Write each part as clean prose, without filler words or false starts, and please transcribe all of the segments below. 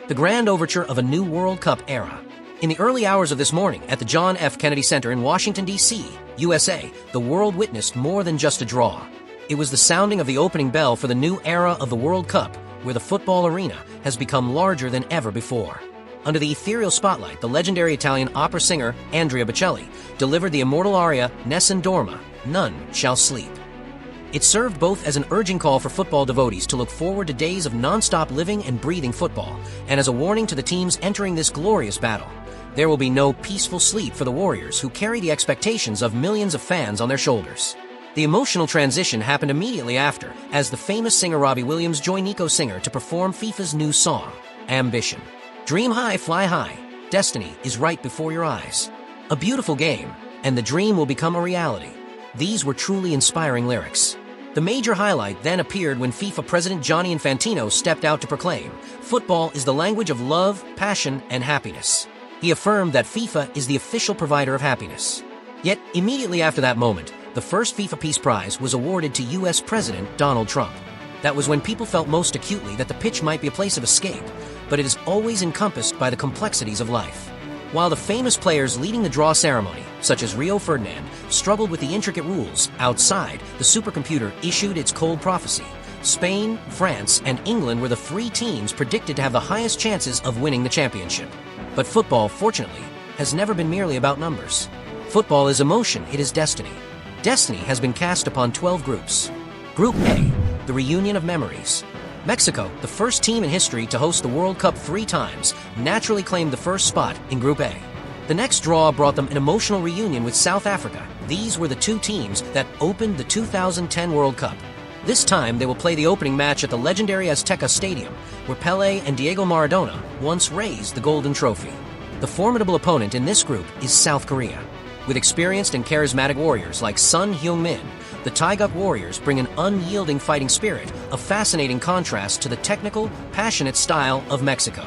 the grand overture of a new World Cup era. In the early hours of this morning at the John F. Kennedy Center in Washington, D.C., USA, the world witnessed more than just a draw. It was the sounding of the opening bell for the new era of the World Cup, where the football arena has become larger than ever before. Under the ethereal spotlight, the legendary Italian opera singer Andrea Bocelli delivered the immortal aria Nessun Dorma, None Shall Sleep. It served both as an urging call for football devotees to look forward to days of non-stop living and breathing football, and as a warning to the teams entering this glorious battle. There will be no peaceful sleep for the Warriors, who carry the expectations of millions of fans on their shoulders. The emotional transition happened immediately after, as the famous singer Robbie Williams joined Nicole Scherzinger to perform FIFA's new song, Ambition. Dream high, fly high. Destiny is right before your eyes. A beautiful game, and the dream will become a reality. These were truly inspiring lyrics. The major highlight then appeared when FIFA President Gianni Infantino stepped out to proclaim, "Football is the language of love, passion, and happiness." He affirmed that FIFA is the official provider of happiness. Yet, immediately after that moment, the first FIFA Peace Prize was awarded to U.S. President Donald Trump. That was when people felt most acutely that the pitch might be a place of escape, but it is always encompassed by the complexities of life. While the famous players leading the draw ceremony, such as Rio Ferdinand, struggled with the intricate rules, outside, the supercomputer issued its cold prophecy. Spain, France, and England were the three teams predicted to have the highest chances of winning the championship. But football, fortunately, has never been merely about numbers. Football is emotion, it is destiny. Destiny has been cast upon 12 groups. Group A, the reunion of memories. Mexico, the first team in history to host the World Cup 3 times, naturally claimed the first spot in Group A. The next draw brought them an emotional reunion with South Africa. These were the two teams that opened the 2010 World Cup. This time, they will play the opening match at the legendary Azteca Stadium, where Pelé and Diego Maradona once raised the Golden Trophy. The formidable opponent in this group is South Korea. With experienced and charismatic warriors like Son Heung-min, the Taeguk Warriors bring an unyielding fighting spirit, a fascinating contrast to the technical, passionate style of Mexico.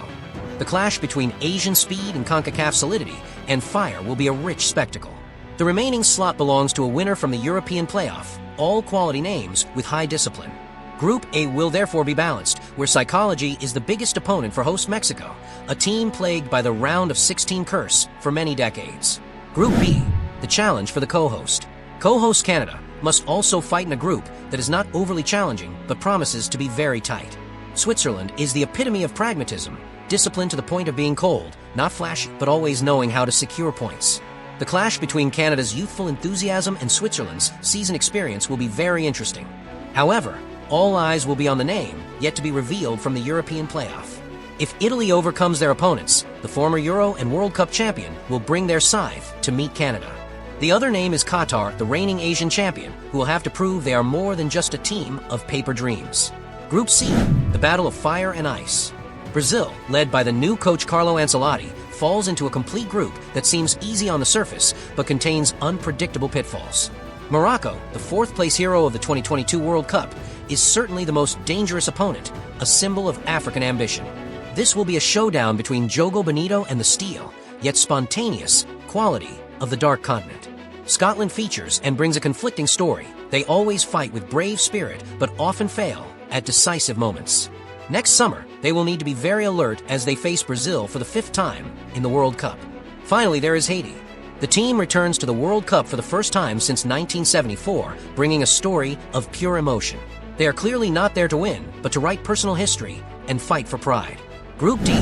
The clash between Asian speed and CONCACAF solidity and fire will be a rich spectacle. The remaining slot belongs to a winner from the European playoff, all quality names with high discipline. Group A will therefore be balanced, where psychology is the biggest opponent for host Mexico, a team plagued by the round of 16 curse for many decades. Group B, the challenge for the co-host. Co-host Canada must also fight in a group that is not overly challenging but promises to be very tight. Switzerland is the epitome of pragmatism, disciplined to the point of being cold, not flashy, but always knowing how to secure points. The clash between Canada's youthful enthusiasm and Switzerland's seasoned experience will be very interesting. However, all eyes will be on the name, yet to be revealed from the European playoff. If Italy overcomes their opponents, the former Euro and World Cup champion will bring their scythe to meet Canada. The other name is Qatar, the reigning Asian champion, who will have to prove they are more than just a team of paper dreams. Group C, the battle of fire and ice. Brazil, led by the new coach Carlo Ancelotti, falls into a complete group that seems easy on the surface, but contains unpredictable pitfalls. Morocco, the fourth-place hero of the 2022 World Cup, is certainly the most dangerous opponent, a symbol of African ambition. This will be a showdown between Jogo Bonito and the steel, yet spontaneous, quality of the dark continent. Scotland features and brings a conflicting story. They always fight with brave spirit, but often fail at decisive moments. Next summer, they will need to be very alert as they face Brazil for the 5th time in the World Cup. Finally, there is Haiti. The team returns to the World Cup for the first time since 1974, bringing a story of pure emotion. They are clearly not there to win, but to write personal history and fight for pride. Group D,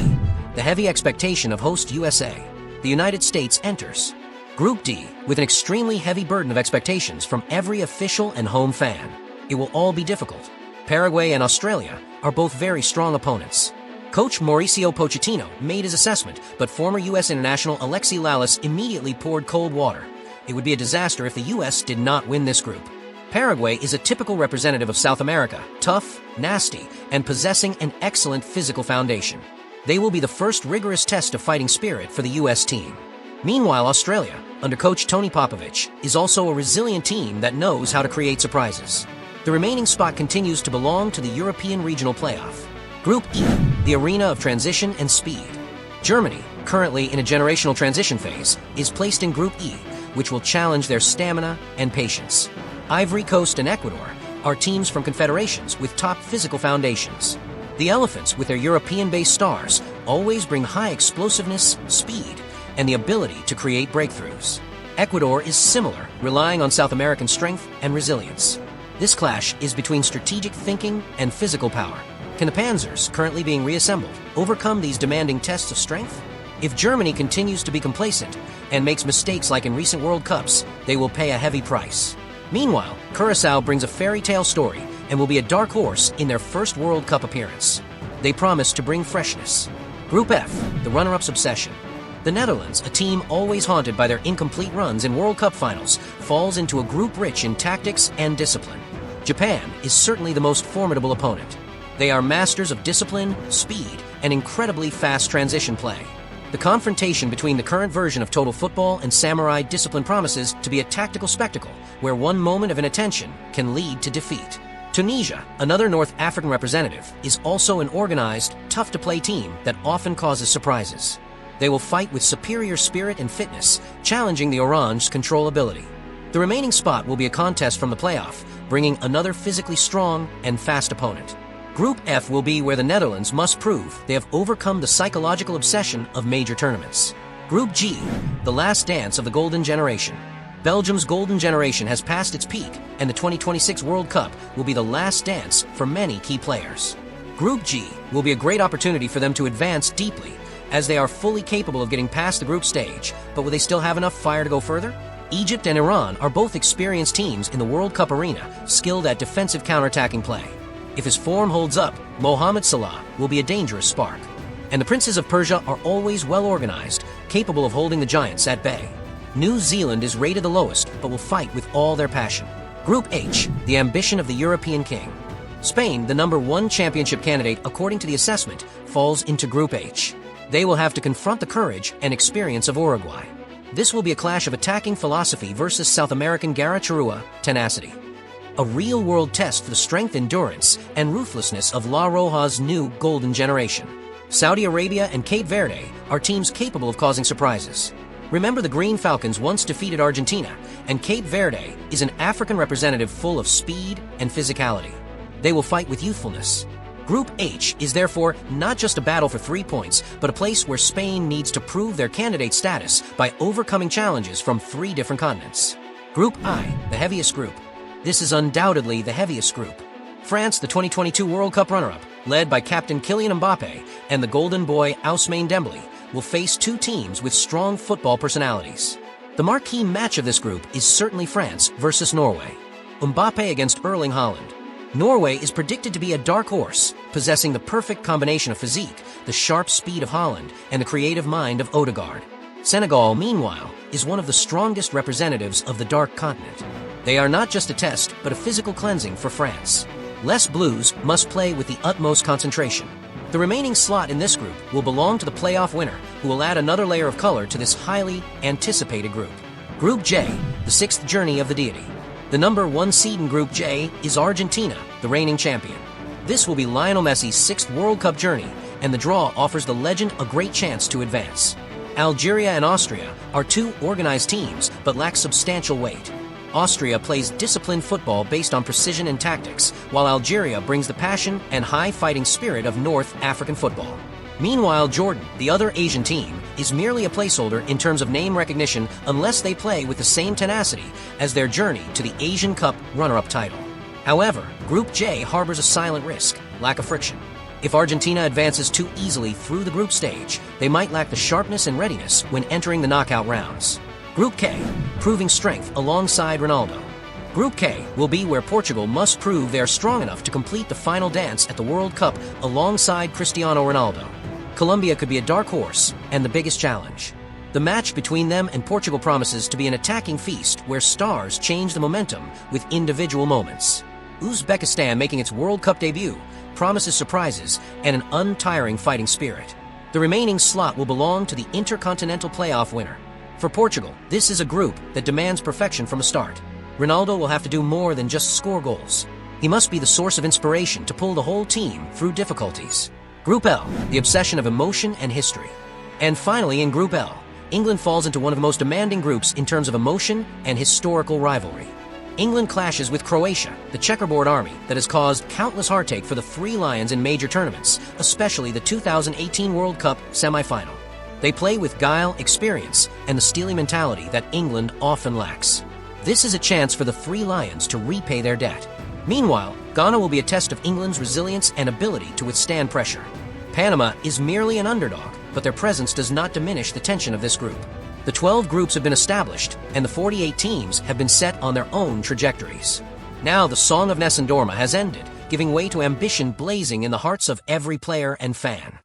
the heavy expectation of host USA. The United States enters. Group D, with an extremely heavy burden of expectations from every official and home fan. It will all be difficult. Paraguay and Australia are both very strong opponents. Coach Mauricio Pochettino made his assessment, but former U.S. international Alexi Lalas immediately poured cold water. It would be a disaster if the U.S. did not win this group. Paraguay is a typical representative of South America, tough, nasty, and possessing an excellent physical foundation. They will be the first rigorous test of fighting spirit for the U.S. team. Meanwhile, Australia, under coach Tony Popovich, is also a resilient team that knows how to create surprises. The remaining spot continues to belong to the European Regional Playoff. Group E, the arena of transition and speed. Germany, currently in a generational transition phase, is placed in Group E, which will challenge their stamina and patience. Ivory Coast and Ecuador are teams from confederations with top physical foundations. The Elephants, with their European-based stars, always bring high explosiveness, speed, and the ability to create breakthroughs. Ecuador is similar, relying on South American strength and resilience. This clash is between strategic thinking and physical power. Can the Panzers, currently being reassembled, overcome these demanding tests of strength? If Germany continues to be complacent and makes mistakes like in recent World Cups, they will pay a heavy price. Meanwhile, Curaçao brings a fairy tale story and will be a dark horse in their first World Cup appearance. They promise to bring freshness. Group F, the runner-up's obsession. The Netherlands, a team always haunted by their incomplete runs in World Cup finals, falls into a group rich in tactics and discipline. Japan is certainly the most formidable opponent. They are masters of discipline, speed, and incredibly fast transition play. The confrontation between the current version of total football and samurai discipline promises to be a tactical spectacle where one moment of inattention can lead to defeat. Tunisia, another North African representative, is also an organized, tough-to-play team that often causes surprises. They will fight with superior spirit and fitness, challenging the Orange's controllability. The remaining spot will be a contest from the playoff, bringing another physically strong and fast opponent. Group F will be where the Netherlands must prove they have overcome the psychological obsession of major tournaments. Group G, the last dance of the golden generation. Belgium's golden generation has passed its peak, and the 2026 World Cup will be the last dance for many key players. Group G will be a great opportunity for them to advance deeply, as they are fully capable of getting past the group stage, but will they still have enough fire to go further? Egypt and Iran are both experienced teams in the World Cup arena, skilled at defensive counterattacking play. If his form holds up, Mohamed Salah will be a dangerous spark. And the Princes of Persia are always well organized, capable of holding the giants at bay. New Zealand is rated the lowest, but will fight with all their passion. Group H, the ambition of the European king. Spain, the #1 championship candidate according to the assessment, falls into Group H. They will have to confront the courage and experience of Uruguay. This will be a clash of attacking philosophy versus South American Garra Charrua tenacity. A real-world test for the strength, endurance, and ruthlessness of La Roja's new golden generation. Saudi Arabia and Cape Verde are teams capable of causing surprises. Remember, the Green Falcons once defeated Argentina, and Cape Verde is an African representative full of speed and physicality. They will fight with youthfulness. Group H is therefore not just a battle for 3 points, but a place where Spain needs to prove their candidate status by overcoming challenges from 3 different continents. Group I, the heaviest group. This is undoubtedly the heaviest group. France, the 2022 World Cup runner-up, led by captain Kylian Mbappé and the golden boy Ousmane Dembélé, will face 2 teams with strong football personalities. The marquee match of this group is certainly France versus Norway. Mbappé against Erling Haaland. Norway is predicted to be a dark horse, possessing the perfect combination of physique, the sharp speed of Haaland, and the creative mind of Odegaard. Senegal, meanwhile, is one of the strongest representatives of the dark continent. They are not just a test, but a physical cleansing for France. Les Blues must play with the utmost concentration. The remaining slot in this group will belong to the playoff winner, who will add another layer of color to this highly anticipated group. Group J, the 6th journey of the deity. The #1 seed in Group J is Argentina, the reigning champion. This will be Lionel Messi's 6th World Cup journey, and the draw offers the legend a great chance to advance. Algeria and Austria are 2 organized teams, but lack substantial weight. Austria plays disciplined football based on precision and tactics, while Algeria brings the passion and high fighting spirit of North African football. Meanwhile, Jordan, the other Asian team, is merely a placeholder in terms of name recognition unless they play with the same tenacity as their journey to the Asian Cup runner-up title. However, Group J harbors a silent risk, lack of friction. If Argentina advances too easily through the group stage, they might lack the sharpness and readiness when entering the knockout rounds. Group K, proving strength alongside Ronaldo. Group K will be where Portugal must prove they are strong enough to complete the final dance at the World Cup alongside Cristiano Ronaldo. Colombia could be a dark horse and the biggest challenge. The match between them and Portugal promises to be an attacking feast where stars change the momentum with individual moments. Uzbekistan, making its World Cup debut, promises surprises and an untiring fighting spirit. The remaining slot will belong to the Intercontinental Playoff winner. For Portugal, this is a group that demands perfection from the start. Ronaldo will have to do more than just score goals. He must be the source of inspiration to pull the whole team through difficulties. Group L, the obsession of emotion and history. And finally, in Group L, England falls into one of the most demanding groups in terms of emotion and historical rivalry. England clashes with Croatia, the checkerboard army that has caused countless heartache for the Three Lions in major tournaments, especially the 2018 World Cup semi-final. They play with guile, experience, and the steely mentality that England often lacks. This is a chance for the Three Lions to repay their debt. Meanwhile, Ghana will be a test of England's resilience and ability to withstand pressure. Panama is merely an underdog, but their presence does not diminish the tension of this group. The 12 groups have been established, and the 48 teams have been set on their own trajectories. Now the song of Nessun Dorma has ended, giving way to ambition blazing in the hearts of every player and fan.